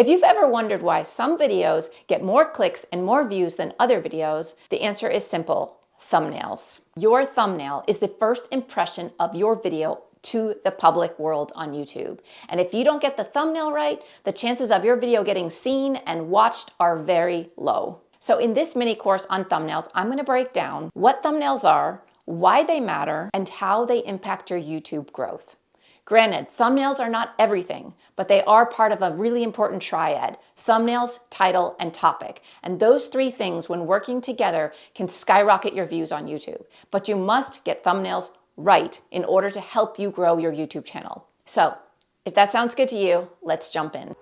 If you've ever wondered why some videos get more clicks and more views than other videos, the answer is simple: thumbnails. Your thumbnail is the first impression of your video to the public world on YouTube. And if you don't get the thumbnail right, the chances of your video getting seen and watched are very low. So in this mini course on thumbnails, I'm going to break down what thumbnails are, why they matter, and how they impact your YouTube growth. Granted, thumbnails are not everything, but they are part of a really important triad: thumbnails, title, and topic. And those three things, when working together, can skyrocket your views on YouTube. But you must get thumbnails right in order to help you grow your YouTube channel. So if that sounds good to you, let's jump in.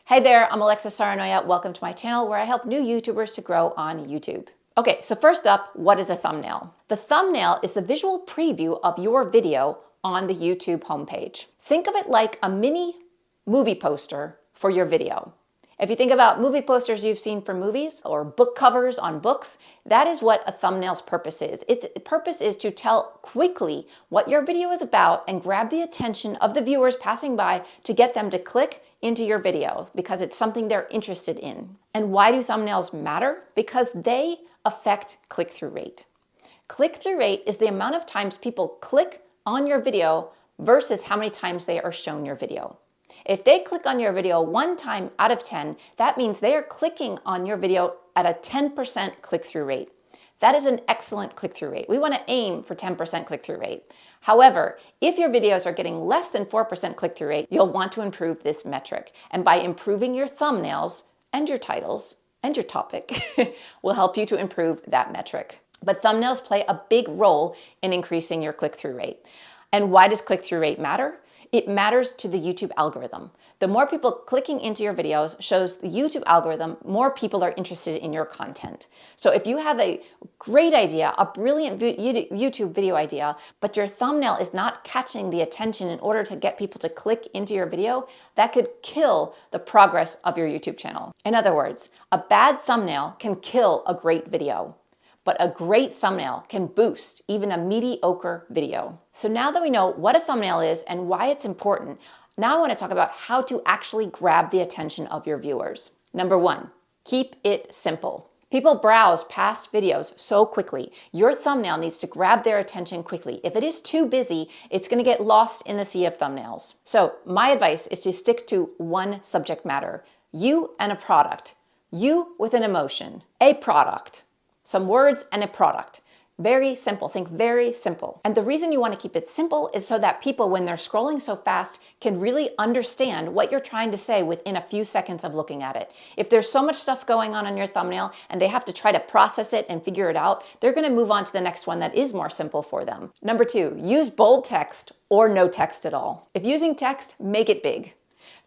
Hey there, I'm Alexis Saranoia. Welcome to my channel where I help new YouTubers to grow on YouTube. Okay, so first up, what is a thumbnail? The thumbnail is the visual preview of your video on the YouTube homepage. Think of it like a mini movie poster for your video. If you think about movie posters you've seen for movies or book covers on books, that is what a thumbnail's purpose is. Its purpose is to tell quickly what your video is about and grab the attention of the viewers passing by to get them to click into your video because it's something they're interested in. And why do thumbnails matter? Because they affect click-through rate. Click-through rate is the amount of times people click on your video versus how many times they are shown your video. If they click on your video 1 time out of 10, that means they are clicking on your video at a 10% click-through rate. That is an excellent click-through rate. We want to aim for 10% click-through rate. However, if your videos are getting less than 4% click-through rate, you'll want to improve this metric. And by improving your thumbnails and your titles and your topic will help you to improve that metric. But thumbnails play a big role in increasing your click-through rate. And why does click-through rate matter? It matters to the YouTube algorithm. The more people clicking into your videos shows the YouTube algorithm more people are interested in your content. So if you have a great idea, a brilliant YouTube video idea, but your thumbnail is not catching the attention in order to get people to click into your video, that could kill the progress of your YouTube channel. In other words, a bad thumbnail can kill a great video, but a great thumbnail can boost even a mediocre video. So now that we know what a thumbnail is and why it's important, now I want to talk about how to actually grab the attention of your viewers. Number 1, keep it simple. People browse past videos so quickly. Your thumbnail needs to grab their attention quickly. If it is too busy, it's going to get lost in the sea of thumbnails. So my advice is to stick to one subject matter: you and a product, you with an emotion, a product, some words and a product. Very simple. Think very simple. And the reason you want to keep it simple is so that people, when they're scrolling so fast, can really understand what you're trying to say within a few seconds of looking at it. If there's so much stuff going on your thumbnail and they have to try to process it and figure it out, they're going to move on to the next one that is more simple for them. Number 2, use bold text or no text at all. If using text, make it big.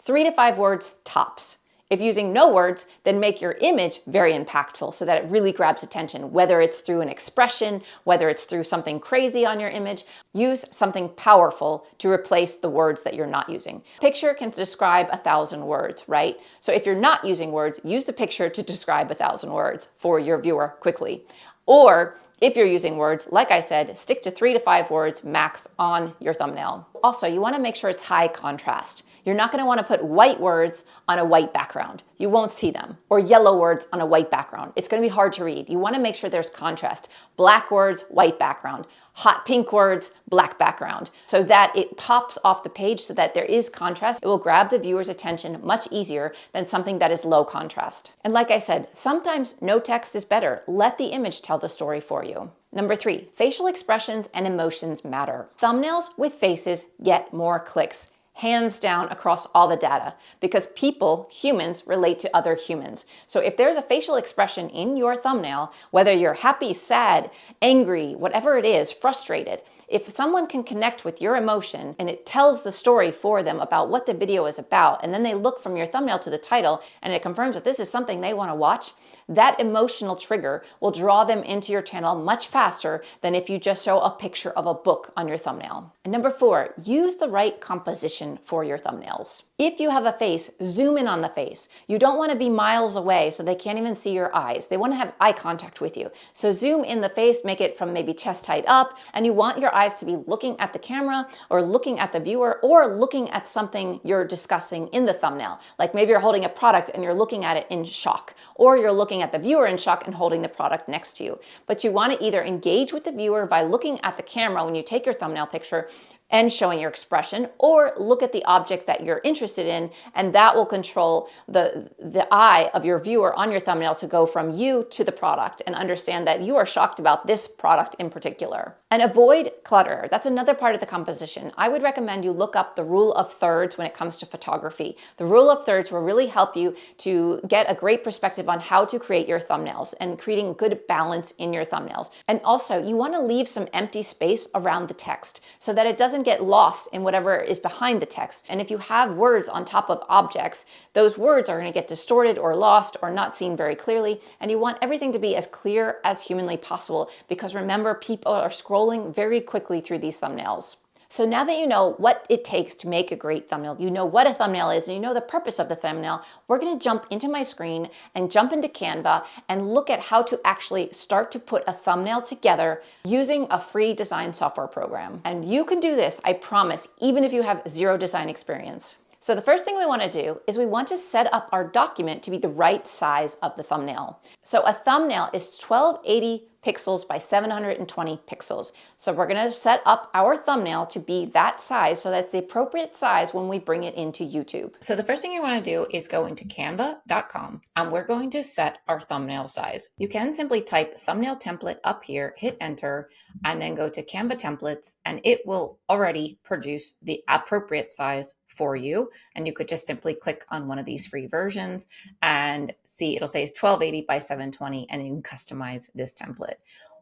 3 to 5 words tops. If using no words, then make your image very impactful so that it really grabs attention, whether it's through an expression, whether it's through something crazy on your image. Use something powerful to replace the words that you're not using. Picture can describe 1,000 words, right? So if you're not using words, use the picture to describe 1,000 words for your viewer quickly. Or if you're using words, like I said, stick to 3 to 5 words max on your thumbnail. Also, you want to make sure it's high contrast. You're not going to want to put white words on a white background. You won't see them. Or yellow words on a white background. It's going to be hard to read. You want to make sure there's contrast. Black words, white background. Hot pink words, black background. So that it pops off the page so that there is contrast. It will grab the viewer's attention much easier than something that is low contrast. And like I said, sometimes no text is better. Let the image tell the story for you. Number 3, facial expressions and emotions matter. Thumbnails with faces get more clicks, hands down across all the data, because people, humans, relate to other humans. So if there's a facial expression in your thumbnail, whether you're happy, sad, angry, whatever it is, frustrated, if someone can connect with your emotion and it tells the story for them about what the video is about, and then they look from your thumbnail to the title and it confirms that this is something they want to watch, That emotional trigger will draw them into your channel much faster than if you just show a picture of a book on your thumbnail. And number 4, use the right composition for your thumbnails. If you have a face, zoom in on the face. You don't want to be miles away so they can't even see your eyes. They want to have eye contact with you. So zoom in the face, make it from maybe chest height up, and you want your eyes to be looking at the camera or looking at the viewer or looking at something you're discussing in the thumbnail. Like maybe you're holding a product and you're looking at it in shock, or you're looking at the viewer in shock and holding the product next to you. But you want to either engage with the viewer by looking at the camera when you take your thumbnail picture and showing your expression, or look at the object that you're interested in, and that will control the eye of your viewer on your thumbnail to go from you to the product and understand that you are shocked about this product in particular. And avoid clutter. That's another part of the composition. I would recommend you look up the rule of thirds when it comes to photography. The rule of thirds will really help you to get a great perspective on how to create your thumbnails and creating good balance in your thumbnails. And also, you want to leave some empty space around the text so that it doesn't get lost in whatever is behind the text. And if you have words on top of objects, those words are going to get distorted or lost or not seen very clearly. And you want everything to be as clear as humanly possible, because remember, people are scrolling very quickly through these thumbnails. So now that you know what it takes to make a great thumbnail, you know what a thumbnail is, and you know the purpose of the thumbnail, we're going to jump into my screen and jump into Canva and look at how to actually start to put a thumbnail together using a free design software program. And you can do this, I promise, even if you have zero design experience. So the first thing we want to do is we want to set up our document to be the right size of the thumbnail. So a thumbnail is 1280 pixels by 720 pixels. So we're going to set up our thumbnail to be that size, so that's the appropriate size when we bring it into YouTube. So the first thing you want to do is go into canva.com, and we're going to set our thumbnail size. You can simply type thumbnail template up here, hit enter, and then go to Canva templates, and it will already produce the appropriate size for you. And you could just simply click on one of these free versions and see, it'll say it's 1280 by 720, and you can customize this template.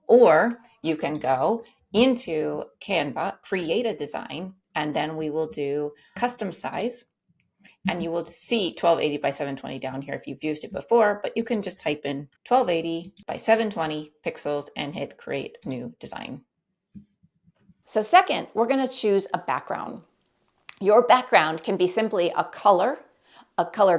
Or you can go into Canva, create a design, and then we will do custom size. And you will see 1280 by 720 down here if you've used it before, but you can just type in 1280 by 720 pixels and hit create new design. So second, we're going to choose a background. Your background can be simply a color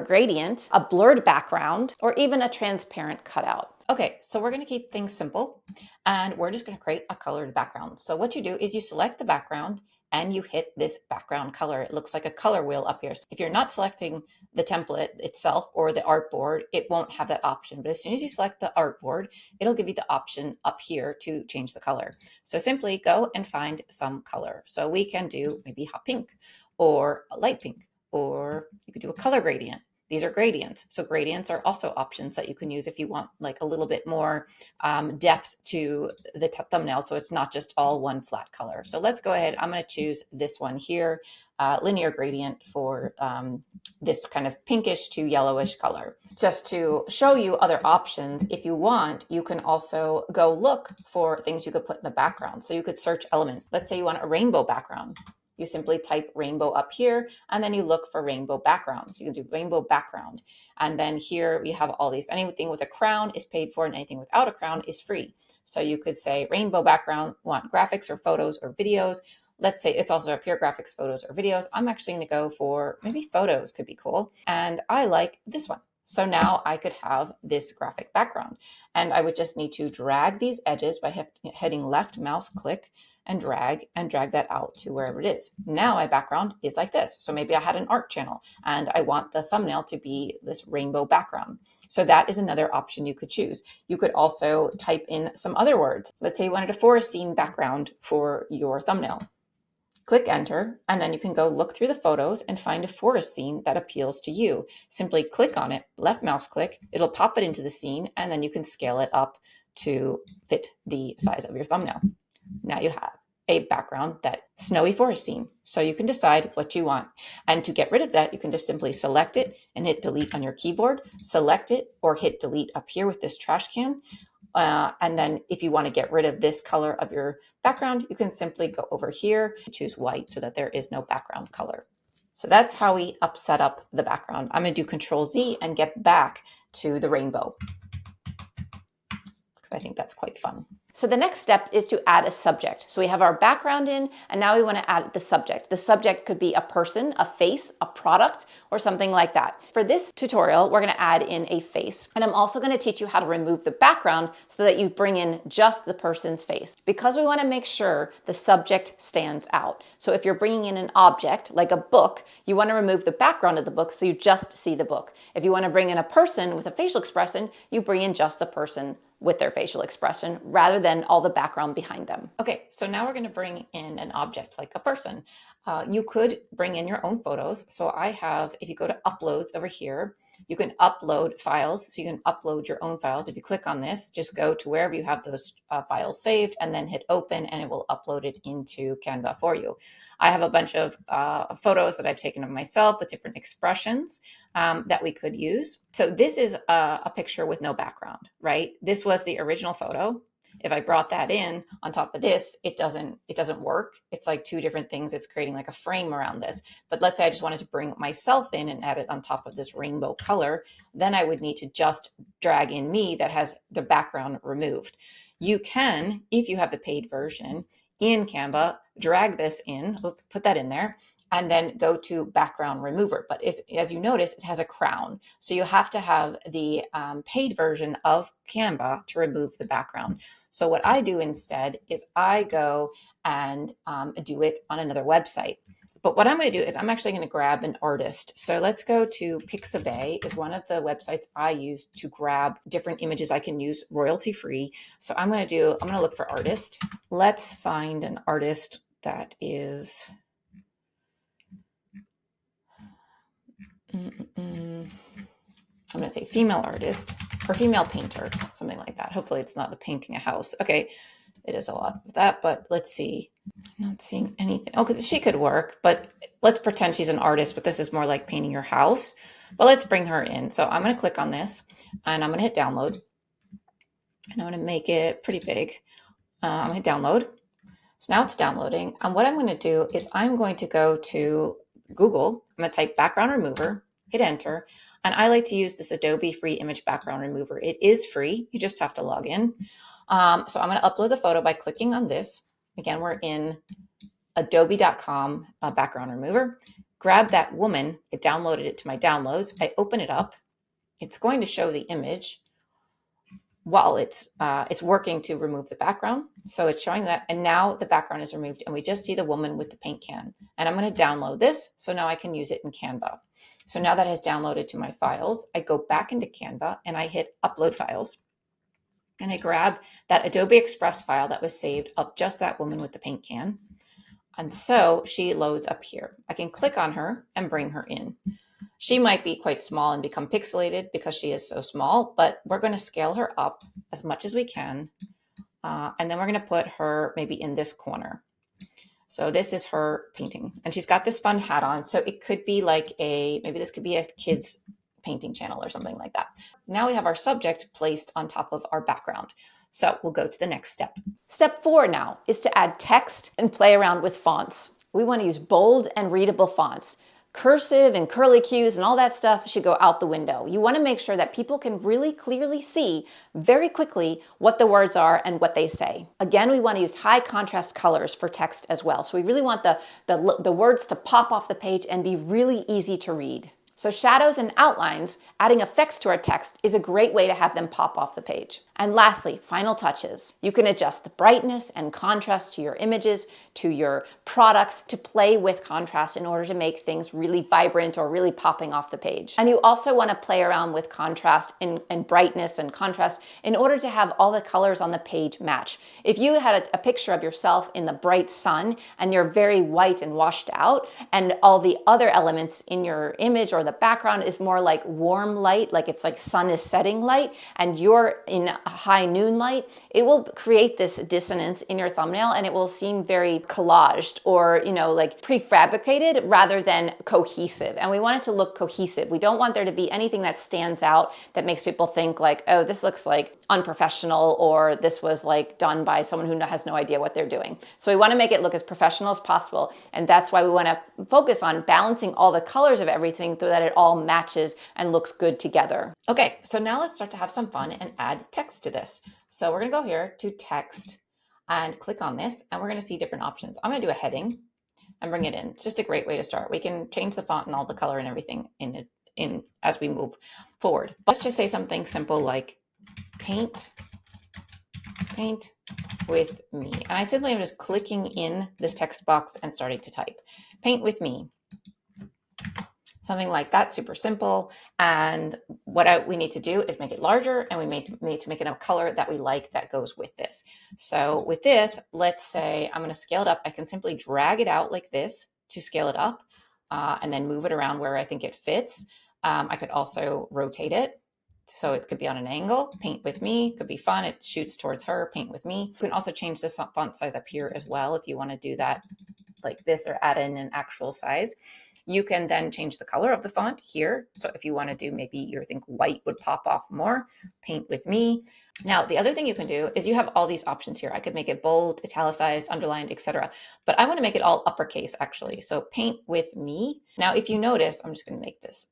gradient, a blurred background, or even a transparent cutout. Okay, so we're going to keep things simple, and we're just going to create a colored background. So what you do is you select the background and you hit this background color. It looks like a color wheel up here. So if you're not selecting the template itself or the artboard, it won't have that option. But as soon as you select the artboard, it'll give you the option up here to change the color. So simply go and find some color. So we can do maybe hot pink or a light pink, or you could do a color gradient. These are gradients. So gradients are also options that you can use if you want like a little bit more depth to the thumbnail. So it's not just all one flat color. So let's go ahead. I'm going to choose this one here, linear gradient for this kind of pinkish to yellowish color. Just to show you other options, if you want, you can also go look for things you could put in the background. So you could search elements. Let's say you want a rainbow background. You simply type rainbow up here, and then you look for rainbow backgrounds. You can do rainbow background. And then here we have all these. Anything with a crown is paid for, and anything without a crown is free. So you could say rainbow background, want graphics or photos or videos. Let's say it's also a pure graphics, photos or videos. I'm actually going to go for maybe photos could be cool. And I like this one. So now I could have this graphic background, and I would just need to drag these edges by hitting left mouse click and drag that out to wherever it is. Now my background is like this. So maybe I had an art channel and I want the thumbnail to be this rainbow background. So that is another option you could choose. You could also type in some other words. Let's say you wanted a forest scene background for your thumbnail. Click enter, and then you can go look through the photos and find a forest scene that appeals to you. Simply click on it, left mouse click, it'll pop it into the scene, and then you can scale it up to fit the size of your thumbnail. Now you have a background, that snowy forest scene. So you can decide what you want. And to get rid of that, you can just simply select it and hit delete on your keyboard, select it or hit delete up here with this trash can. And then if you want to get rid of this color of your background, you can simply go over here and choose white so that there is no background color. So that's how we set up the background. I'm going to do Control Z and get back to the rainbow. because I think that's quite fun. So the next step is to add a subject. So we have our background in, and now we want to add the subject. The subject could be a person, a face, a product, or something like that. For this tutorial, we're going to add in a face. And I'm also going to teach you how to remove the background so that you bring in just the person's face, because we want to make sure the subject stands out. So if you're bringing in an object, like a book, you want to remove the background of the book so you just see the book. If you want to bring in a person with a facial expression, you bring in just the person with their facial expression rather than all the background behind them. Okay, so now we're going to bring in an object like a person. You could bring in your own photos. So I have, if you go to uploads over here, you can upload files. So you can upload your own files. If you click on this, just go to wherever you have those files saved and then hit open, and it will upload it into Canva for you. I have a bunch of photos that I've taken of myself with different expressions that we could use. So this is a picture with no background, right? This was the original photo. If I brought that in on top of this, it doesn't work. It's like two different things. It's creating like a frame around this. But let's say I just wanted to bring myself in and add it on top of this rainbow color. Then I would need to just drag in me that has the background removed. You can, if you have the paid version in Canva, drag this in, put that in there, and then go to background remover. But as you notice, it has a crown. So you have to have the paid version of Canva to remove the background. So what I do instead is I go and do it on another website. But what I'm going to do is I'm actually going to grab an artist. So let's go to Pixabay, is one of the websites I use to grab different images I can use royalty free. So I'm going to look for artist. Let's find an artist that is... I'm going to say female artist or female painter, something like that. Hopefully it's not the painting a house. Okay, it is a lot of that, but let's see. I'm not seeing anything. Oh, because she could work, but let's pretend she's an artist, but this is more like painting your house. But let's bring her in. So I'm going to click on this and I'm going to hit download. And I'm going to make it pretty big. I'm going to hit download. So now it's downloading. And what I'm going to do is I'm going to go to Google. I'm going to type background remover, hit enter. And I like to use this Adobe free image background remover. It is free. You just have to log in. So I'm going to upload the photo by clicking on this. Again, we're in adobe.com background remover. Grab that woman. It downloaded it to my downloads. I open it up. It's going to show the image while it's working to remove the background. So it's showing that, and now the background is removed and we just see the woman with the paint can. And I'm going to download this so now I can use it in Canva. So now that has downloaded to my files, I go back into Canva and I hit upload files. And I grab that Adobe Express file that was saved of just that woman with the paint can. And so she loads up here. I can click on her and bring her in. She might be quite small and become pixelated because she is so small, but we're going to scale her up as much as we can. And then we're going to put her maybe in this corner. So this is her painting and she's got this fun hat on. So it could be like maybe this could be a kid's painting channel or something like that. Now we have our subject placed on top of our background. So we'll go to the next step. Step 4 now is to add text and play around with fonts. We want to use bold and readable fonts. Cursive and curly cues and all that stuff should go out the window. You want to make sure that people can really clearly see very quickly what the words are and what they say. Again, we want to use high contrast colors for text as well. So we really want the words to pop off the page and be really easy to read. So shadows and outlines, adding effects to our text is a great way to have them pop off the page. And lastly, final touches. You can adjust the brightness and contrast to your images, to your products, to play with contrast in order to make things really vibrant or really popping off the page. And you also want to play around with contrast and brightness and contrast in order to have all the colors on the page match. If you had a picture of yourself in the bright sun and you're very white and washed out, and all the other elements in your image or the background is more like warm light, like it's like sun is setting light, and you're in high noon light, it will create this dissonance in your thumbnail and it will seem very collaged or, like prefabricated rather than cohesive. And we want it to look cohesive. We don't want there to be anything that stands out that makes people think like, oh, this looks like unprofessional, or this was like done by someone who has no idea what they're doing. So we want to make it look as professional as possible. And that's why we want to focus on balancing all the colors of everything so that it all matches and looks good together. Okay, so now let's start to have some fun and add text text to this. So we're going to go here to text and click on this, and we're going to see different options. I'm going to do a heading and bring it in. It's just a great way to start. We can change the font and all the color and everything in as we move forward. Let's just say something simple like paint with me. And I simply am just clicking in this text box and starting to type. Paint with me. Something like that, super simple. And what we need to do is make it larger, and we need to make it a color that we like that goes with this. So with this, let's say I'm going to scale it up. I can simply drag it out like this to scale it up, and then move it around where I think it fits. I could also rotate it. So it could be on an angle. Paint with me could be fun. It shoots towards her. Paint with me. You can also change the font size up here as well if you want to do that like this, or add in an actual size. You can then change the color of the font here. So if you want to do, maybe you think white would pop off more, paint with me. Now, the other thing you can do is you have all these options here. I could make it bold, italicized, underlined, etc. But I want to make it all uppercase actually. So paint with me. Now, if you notice, I'm just going to make this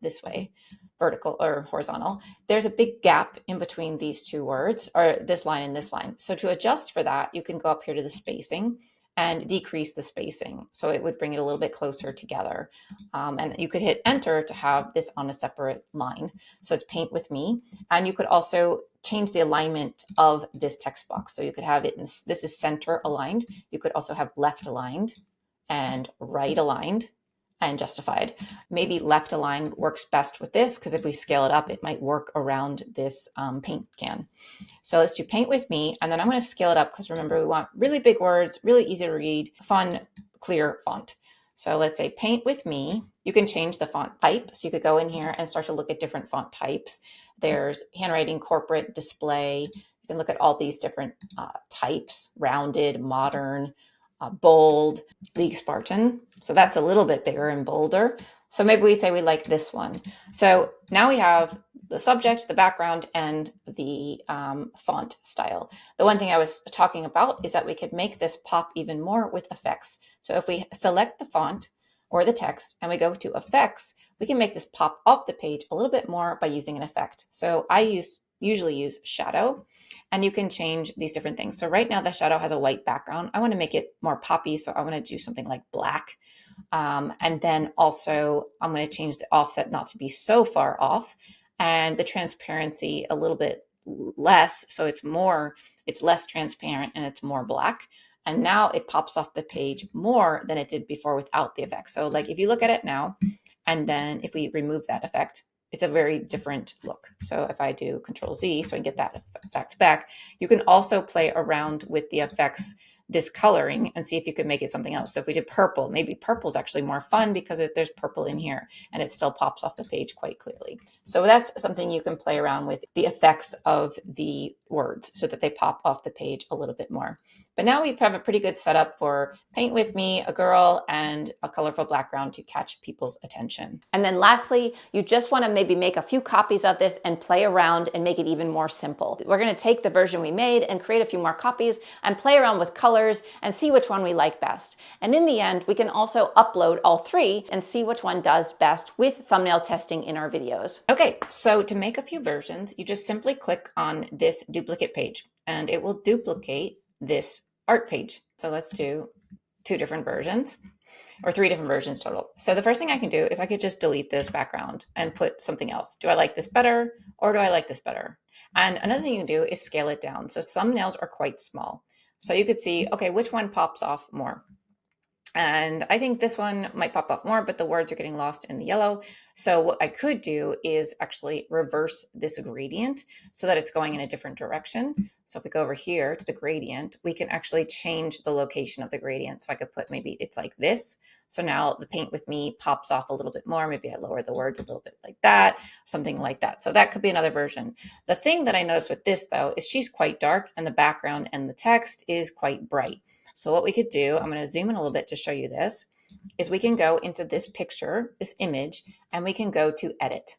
this way, vertical or horizontal. There's a big gap in between these two words, or this line and this line. So to adjust for that, you can go up here to the spacing and decrease the spacing. So it would bring it a little bit closer together. And you could hit enter to have this on a separate line. So it's paint with me. And you could also change the alignment of this text box. So you could have it, this is center aligned. You could also have left aligned and right aligned and justified. Maybe left aligned works best with this, because if we scale it up, it might work around this paint can. So let's do paint with me, and then I'm going to scale it up because remember, we want really big words, really easy to read, fun, clear font. So let's say paint with me. You can change the font type. So you could go in here and start to look at different font types. There's handwriting, corporate, display. You can look at all these different types: rounded, modern, bold, League Spartan. So that's a little bit bigger and bolder. So maybe we say we like this one. So now we have the subject, the background, and the font style. The one thing I was talking about is that we could make this pop even more with effects. So if we select the font or the text and we go to effects, we can make this pop off the page a little bit more by using an effect. So I usually use shadow, and you can change these different things. So right now the shadow has a white background. I want to make it more poppy, so I want to do something like black. And then also I'm going to change the offset not to be so far off, and the transparency a little bit less, so it's less transparent and it's more black. And now it pops off the page more than it did before without the effect. So like if you look at it now, and then if we remove that effect, it's a very different look. So if I do Control Z, so I get that effect back, you can also play around with the effects, this coloring, and see if you could make it something else. So if we did purple, maybe purple is actually more fun because there's purple in here and it still pops off the page quite clearly. So that's something you can play around with, the effects of the words so that they pop off the page a little bit more. But now we have a pretty good setup for paint with me, a girl, and a colorful background to catch people's attention. And then lastly, you just want to maybe make a few copies of this and play around and make it even more simple. We're going to take the version we made and create a few more copies and play around with colors and see which one we like best. And in the end, we can also upload all three and see which one does best with thumbnail testing in our videos. Okay, so to make a few versions, you just simply click on this duplicate page and it will duplicate this art page. So let's do 2 different versions, or 3 different versions total. So the first thing I can do is I could just delete this background and put something else. Do I like this better, or do I like this better? And another thing you can do is scale it down. So thumbnails are quite small. So you could see, okay, which one pops off more? And I think this one might pop off more, but the words are getting lost in the yellow. So what I could do is actually reverse this gradient so that it's going in a different direction. So if we go over here to the gradient, we can actually change the location of the gradient. So I could put, maybe it's like this. So now the paint with me pops off a little bit more. Maybe I lower the words a little bit like that, something like that. So that could be another version. The thing that I noticed with this though, is she's quite dark and the background and the text is quite bright. So what we could do, I'm going to zoom in a little bit to show you this, is we can go into this picture, this image, and we can go to edit.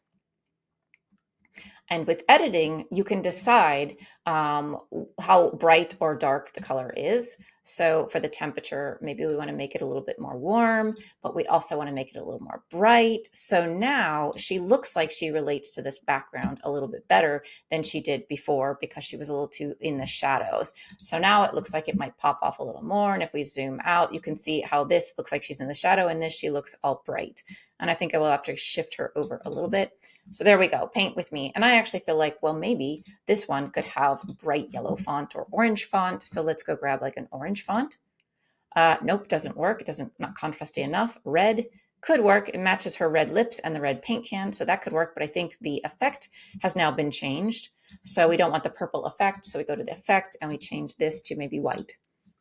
And with editing, you can decide how bright or dark the color is. So for the temperature, maybe we want to make it a little bit more warm, but we also want to make it a little more bright. So now she looks like she relates to this background a little bit better than she did before because she was a little too in the shadows. So now it looks like it might pop off a little more. And if we zoom out, you can see how this looks like she's in the shadow and this she looks all bright. And I think I will have to shift her over a little bit. So there we go, paint with me. And I actually feel like, well, maybe this one could have bright yellow font or orange font. So let's go grab like an orange font. Nope, doesn't work. It doesn't, not contrasty enough. Red could work. It matches her red lips and the red paint can. So that could work. But I think the effect has now been changed. So we don't want the purple effect. So we go to the effect and we change this to maybe white.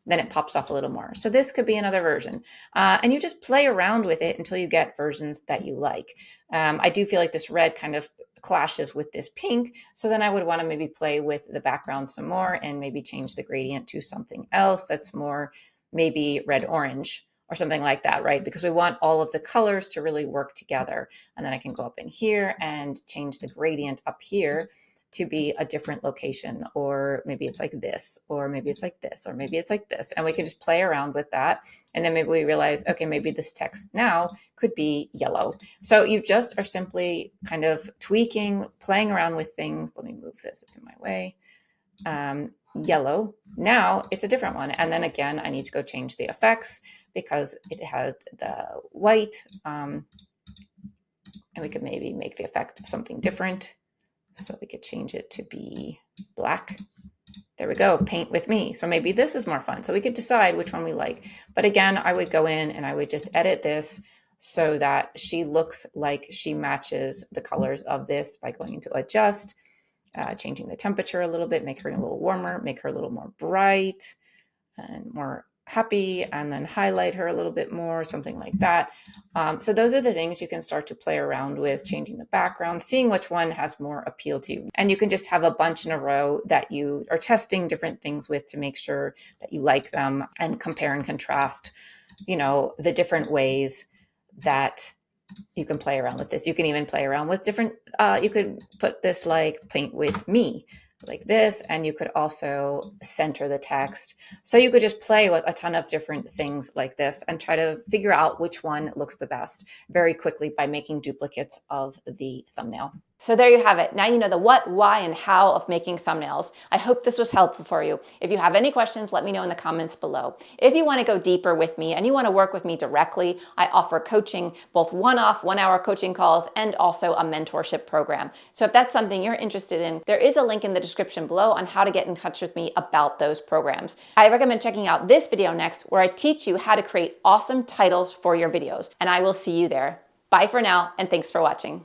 Then it pops off a little more. So this could be another version. And you just play around with it until you get versions that you like. I do feel like this red kind of clashes with this pink. So then I would want to maybe play with the background some more and maybe change the gradient to something else that's more maybe red-orange or something like that, right? Because we want all of the colors to really work together. And then I can go up in here and change the gradient up here to be a different location, or maybe it's like this, or maybe it's like this, or maybe it's like this. And we can just play around with that. And then maybe we realize, okay, maybe this text now could be yellow. So you just are simply kind of tweaking, playing around with things. Let me move this, it's in my way. Yellow, now it's a different one. And then again, I need to go change the effects because it had the white. And we could maybe make the effect something different. So we could change it to be black. There we go, paint with me. So maybe this is more fun. So we could decide which one we like. But again, I would go in and I would just edit this so that she looks like she matches the colors of this by going into adjust, changing the temperature a little bit, make her a little warmer, make her a little more bright and more happy, and then highlight her a little bit more, something like that. So those are the things you can start to play around with, changing the background, seeing which one has more appeal to you. And you can just have a bunch in a row that you are testing different things with to make sure that you like them, and compare and contrast, you know, the different ways that you can play around with this. You can even play around with different, you could put this like paint with me, like this, and you could also center the text. So you could just play with a ton of different things like this and try to figure out which one looks the best very quickly by making duplicates of the thumbnail. So there you have it. Now you know the what, why, and how of making thumbnails. I hope this was helpful for you. If you have any questions, let me know in the comments below. If you want to go deeper with me and you want to work with me directly, I offer coaching, both one-off, 1-hour coaching calls, and also a mentorship program. So if that's something you're interested in, there is a link in the description below on how to get in touch with me about those programs. I recommend checking out this video next, where I teach you how to create awesome titles for your videos, and I will see you there. Bye for now, and thanks for watching.